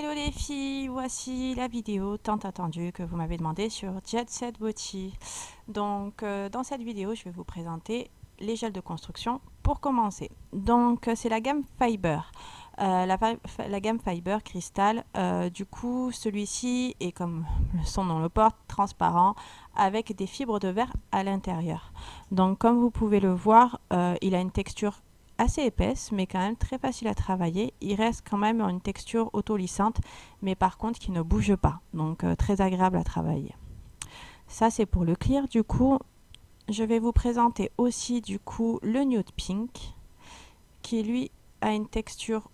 Hello les filles, voici la vidéo tant attendue que vous m'avez demandé sur Jet Set Beauty. Donc dans cette vidéo, je vais vous présenter les gels de construction pour commencer. Donc c'est la gamme Fiber, la gamme Fiber Cristal. Du coup, celui-ci est, comme son nom le porte, transparent avec des fibres de verre à l'intérieur. Donc comme vous pouvez le voir, il a une texture assez épaisse, mais quand même très facile à travailler. Il reste quand même une texture auto-lissante, mais par contre qui ne bouge pas, donc très agréable à travailler. Ça, c'est pour le clear. Du coup, je vais vous présenter aussi du coup le nude pink, qui lui a une texture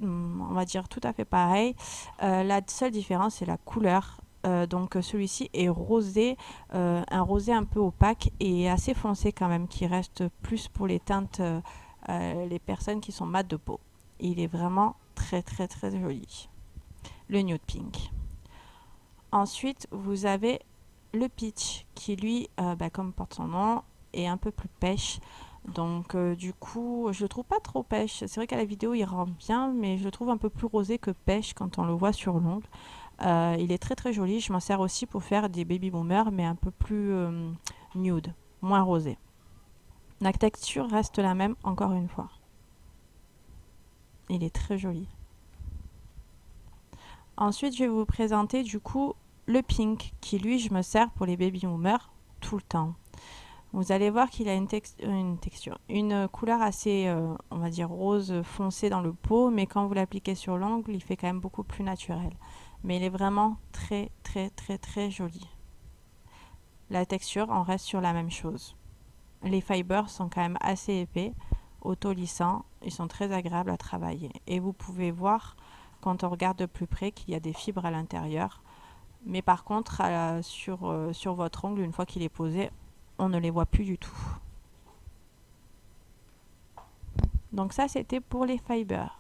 on va dire tout à fait pareil. La seule différence, c'est la couleur. Donc celui-ci est rosé, un rosé un peu opaque et assez foncé quand même, qui reste plus pour les teintes, les personnes qui sont mat de peau. Il est vraiment très très très joli, le nude pink. Ensuite, vous avez le peach qui lui, comme porte son nom, est un peu plus pêche. Donc du coup, je le trouve pas trop pêche. C'est vrai qu'à la vidéo, il rend bien, mais je le trouve un peu plus rosé que pêche quand on le voit sur l'ongle. Il est très très joli. Je m'en sers aussi pour faire des baby boomers, mais un peu plus nude, moins rosé. La texture reste la même, encore une fois. Il est très joli. Ensuite, je vais vous présenter du coup le pink, qui lui, je me sers pour les baby boomers tout le temps. Vous allez voir qu'il a une couleur assez, on va dire, rose foncé dans le pot, mais quand vous l'appliquez sur l'ongle, il fait quand même beaucoup plus naturel. Mais il est vraiment très, très, très, très joli. La texture, on reste sur la même chose. Les fibers sont quand même assez épais, auto-lissants, ils sont très agréables à travailler. Et vous pouvez voir, quand on regarde de plus près, qu'il y a des fibres à l'intérieur. Mais par contre, sur votre ongle, une fois qu'il est posé, on ne les voit plus du tout. Donc ça, c'était pour les fibers.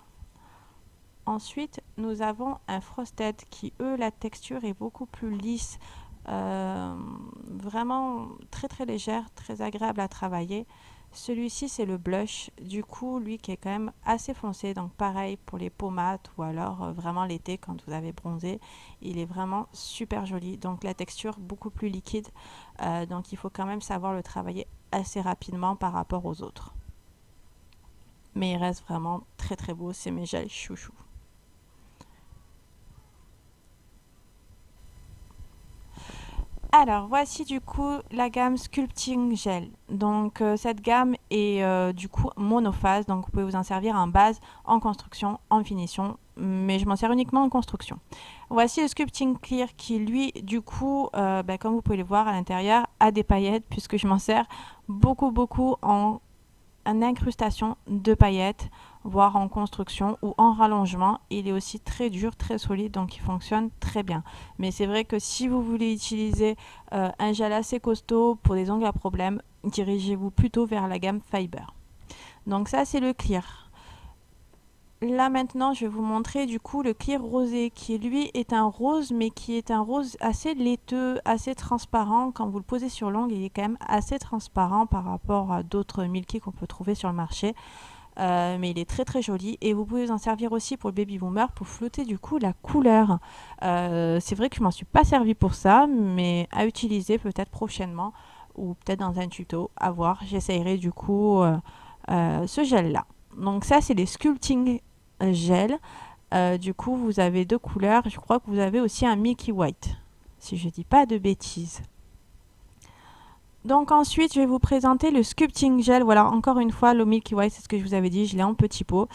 Ensuite, nous avons un frosted qui, eux, la texture est beaucoup plus lisse, vraiment très très légère, très agréable à travailler. Celui-ci, c'est le blush, du coup, lui qui est quand même assez foncé, donc pareil pour les peaux mates ou alors vraiment l'été quand vous avez bronzé, il est vraiment super joli. Donc la texture beaucoup plus liquide, donc il faut quand même savoir le travailler assez rapidement par rapport aux autres. Mais il reste vraiment très très beau, c'est mes gels chouchou. Alors, voici du coup la gamme Sculpting Gel. Donc, cette gamme est du coup monophase, donc vous pouvez vous en servir en base, en construction, en finition, mais je m'en sers uniquement en construction. Voici le Sculpting Clear qui, lui, du coup, comme vous pouvez le voir à l'intérieur, a des paillettes, puisque je m'en sers beaucoup en incrustation de paillettes, voire en construction ou en rallongement. Il est aussi très dur, très solide, donc il fonctionne très bien. Mais c'est vrai que si vous voulez utiliser un gel assez costaud pour des ongles à problème, dirigez-vous plutôt vers la gamme Fiber. Donc ça, c'est le clear. Là maintenant, je vais vous montrer du coup le clear rosé qui lui est un rose, mais qui est un rose assez laiteux, assez transparent. Quand vous le posez sur l'ongle, il est quand même assez transparent par rapport à d'autres milky qu'on peut trouver sur le marché. Mais il est très très joli et vous pouvez vous en servir aussi pour le baby boomer pour flotter du coup la couleur. C'est vrai que je m'en suis pas servi pour ça, mais à utiliser peut-être prochainement ou peut-être dans un tuto, à voir. J'essayerai du coup ce gel là. Donc ça, c'est les sculpting gel. Du coup, vous avez deux couleurs. Je crois que vous avez aussi un Milky White, si je dis pas de bêtises. Donc ensuite, je vais vous présenter le Sculpting Gel. Voilà, encore une fois, le Milky White, c'est ce que je vous avais dit, je l'ai en petit pot.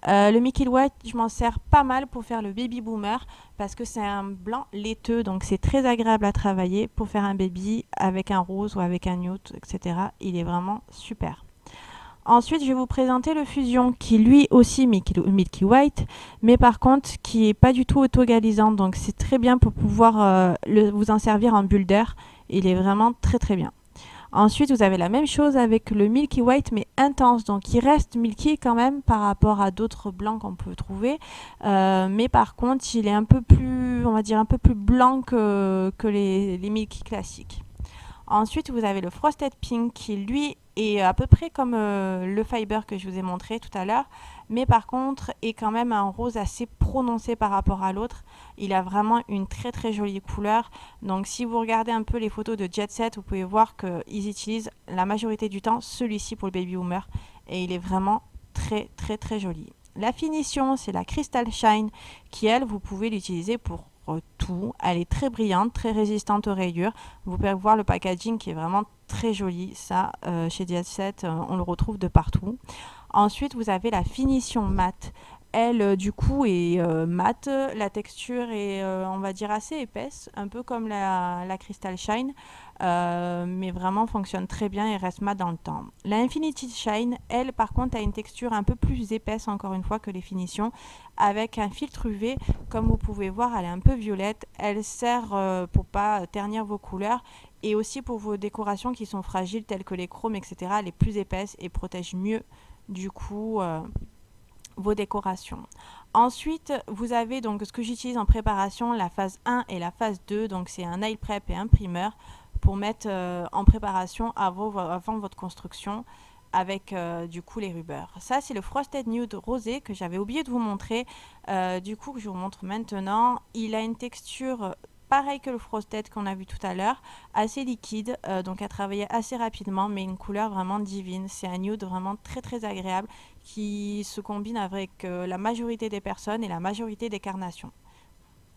Le Milky White, je m'en sers pas mal pour faire le baby boomer parce que c'est un blanc laiteux, donc c'est très agréable à travailler pour faire un baby avec un rose ou avec un nude, etc. Il est vraiment super. Ensuite, je vais vous présenter le Fusion qui lui aussi Milky White, mais par contre qui est pas du tout auto-égalisant. Donc c'est très bien pour pouvoir vous en servir en bulle d'air. Il est vraiment très très bien. Ensuite, vous avez la même chose avec le Milky White, mais intense. Donc, il reste Milky quand même par rapport à d'autres blancs qu'on peut trouver. Mais par contre, il est un peu plus, on va dire, un peu plus blanc que les Milky classiques. Ensuite, vous avez le Frosted Pink qui, lui, est à peu près comme le Fiber que je vous ai montré tout à l'heure, mais par contre est quand même un rose assez prononcé par rapport à l'autre. Il a vraiment une très très jolie couleur. Donc si vous regardez un peu les photos de Jet Set, vous pouvez voir qu'ils utilisent la majorité du temps celui-ci pour le Baby Boomer et il est vraiment très très très joli. La finition, c'est la Crystal Shine qui, elle, vous pouvez l'utiliser pour tout. Elle est très brillante, très résistante aux rayures. Vous pouvez voir le packaging qui est vraiment très joli. Ça, chez Jet Set, on le retrouve de partout. Ensuite, vous avez la finition mat. Elle, du coup, est mate. La texture est, on va dire, assez épaisse, un peu comme la Crystal Shine, mais vraiment fonctionne très bien et reste mat dans le temps. La Infinity Shine, elle, par contre, a une texture un peu plus épaisse, encore une fois, que les finitions, avec un filtre UV. Comme vous pouvez voir, elle est un peu violette. Elle sert pour pas ternir vos couleurs et aussi pour vos décorations qui sont fragiles, telles que les chromes, etc. Elle est plus épaisse et protège mieux du coup vos décorations. Ensuite, vous avez donc ce que j'utilise en préparation, la phase 1 et la phase 2. Donc c'est un nail prep et un primer pour mettre en préparation avant votre construction avec du coup les rubbers. Ça c'est le Frosted Nude rosé que j'avais oublié de vous montrer, du coup que je vous montre maintenant. Il a une texture pareil que le Frosted qu'on a vu tout à l'heure, assez liquide, donc à travailler assez rapidement, mais une couleur vraiment divine. C'est un nude vraiment très très agréable qui se combine avec la majorité des personnes et la majorité des carnations.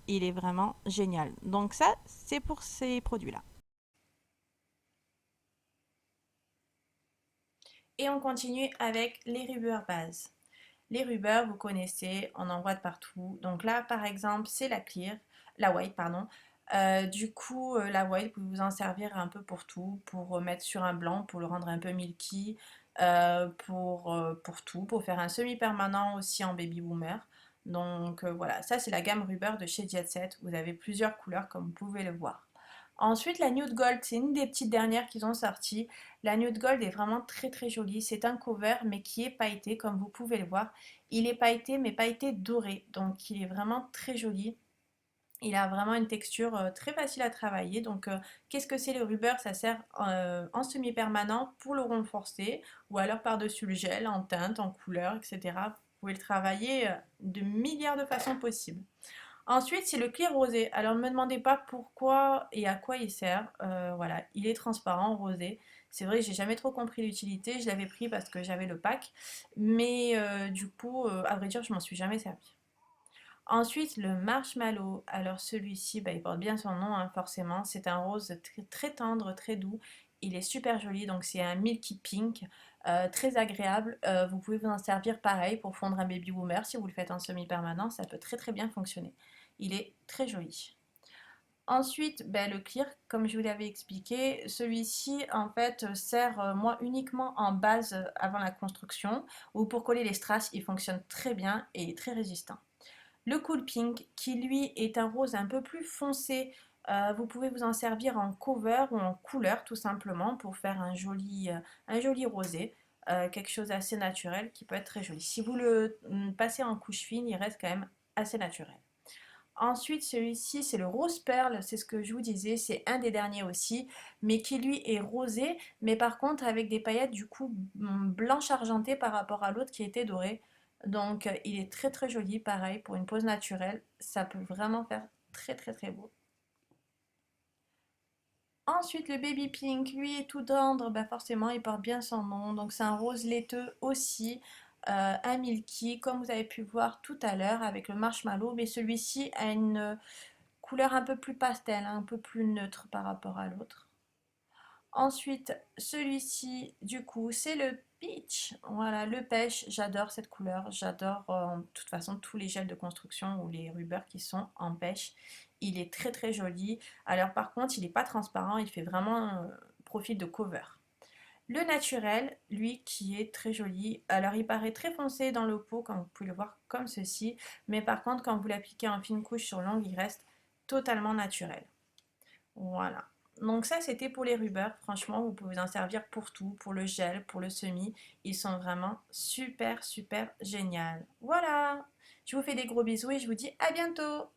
Il est vraiment génial. Donc ça, c'est pour ces produits-là. Et on continue avec les rubbers bases. Les rubbers, vous connaissez, on en voit de partout. Donc là, par exemple, c'est la clear, la white, pardon. Du coup, la white, vous pouvez vous en servir un peu pour tout, pour mettre sur un blanc, pour le rendre un peu milky, pour tout, pour faire un semi-permanent aussi en baby boomer. Donc voilà, ça c'est la gamme Rubber de chez Jet Set. Vous avez plusieurs couleurs comme vous pouvez le voir. Ensuite, la Nude Gold, c'est une des petites dernières qu'ils ont sorties. La Nude Gold est vraiment très très jolie. C'est un cover mais qui est pailleté comme vous pouvez le voir. Il est pailleté mais pailleté doré. Donc il est vraiment très joli. Il a vraiment une texture très facile à travailler. Donc qu'est-ce que c'est le rubber? Ça sert en semi-permanent pour le renforcer ou alors par-dessus le gel, en teinte, en couleur, etc. Vous pouvez le travailler de milliards de façons possibles. Ensuite, c'est le clear rosé. Alors, ne me demandez pas pourquoi et à quoi il sert. Voilà, il est transparent, rosé. C'est vrai que j'ai jamais trop compris l'utilité. Je l'avais pris parce que j'avais le pack. Mais du coup, à vrai dire, je m'en suis jamais servi. Ensuite, le marshmallow. Alors, celui-ci, bah, il porte bien son nom, hein, forcément. C'est un rose très, très tendre, très doux. Il est super joli. Donc, c'est un milky pink. Très agréable. Vous pouvez vous en servir pareil pour fondre un baby boomer. Si vous le faites en semi-permanent, ça peut très très bien fonctionner. Il est très joli. Ensuite, ben, le clear, comme je vous l'avais expliqué, celui-ci en fait sert moi uniquement en base avant la construction ou pour coller les strass, il fonctionne très bien et est très résistant. Le cool pink qui lui est un rose un peu plus foncé, vous pouvez vous en servir en cover ou en couleur tout simplement pour faire un joli rosé, quelque chose d'assez naturel qui peut être très joli. Si vous le passez en couche fine, il reste quand même assez naturel. Ensuite, celui-ci, c'est le rose perle, c'est ce que je vous disais, c'est un des derniers aussi, mais qui lui est rosé, mais par contre avec des paillettes du coup blanches argentées par rapport à l'autre qui était doré. Donc il est très très joli, pareil, pour une pose naturelle, ça peut vraiment faire très très très beau. Ensuite, le baby pink, lui est tout tendre, bah forcément, il porte bien son nom. Donc, c'est un rose laiteux aussi, un milky, comme vous avez pu voir tout à l'heure avec le marshmallow. Mais celui-ci a une couleur un peu plus pastel, hein, un peu plus neutre par rapport à l'autre. Ensuite, celui-ci, du coup, c'est le peach. Voilà, le pêche, j'adore cette couleur. J'adore, de toute façon, tous les gels de construction ou les rubbers qui sont en pêche. Il est très très joli. Alors par contre, il n'est pas transparent, il fait vraiment profil de cover. Le naturel, lui, qui est très joli. Alors il paraît très foncé dans le pot, comme vous pouvez le voir comme ceci. Mais par contre, quand vous l'appliquez en fine couche sur l'ongle, il reste totalement naturel. Voilà. Donc ça, c'était pour les rubbers. Franchement, vous pouvez vous en servir pour tout, pour le gel, pour le semi. Ils sont vraiment super, super géniaux. Voilà. Je vous fais des gros bisous et je vous dis à bientôt.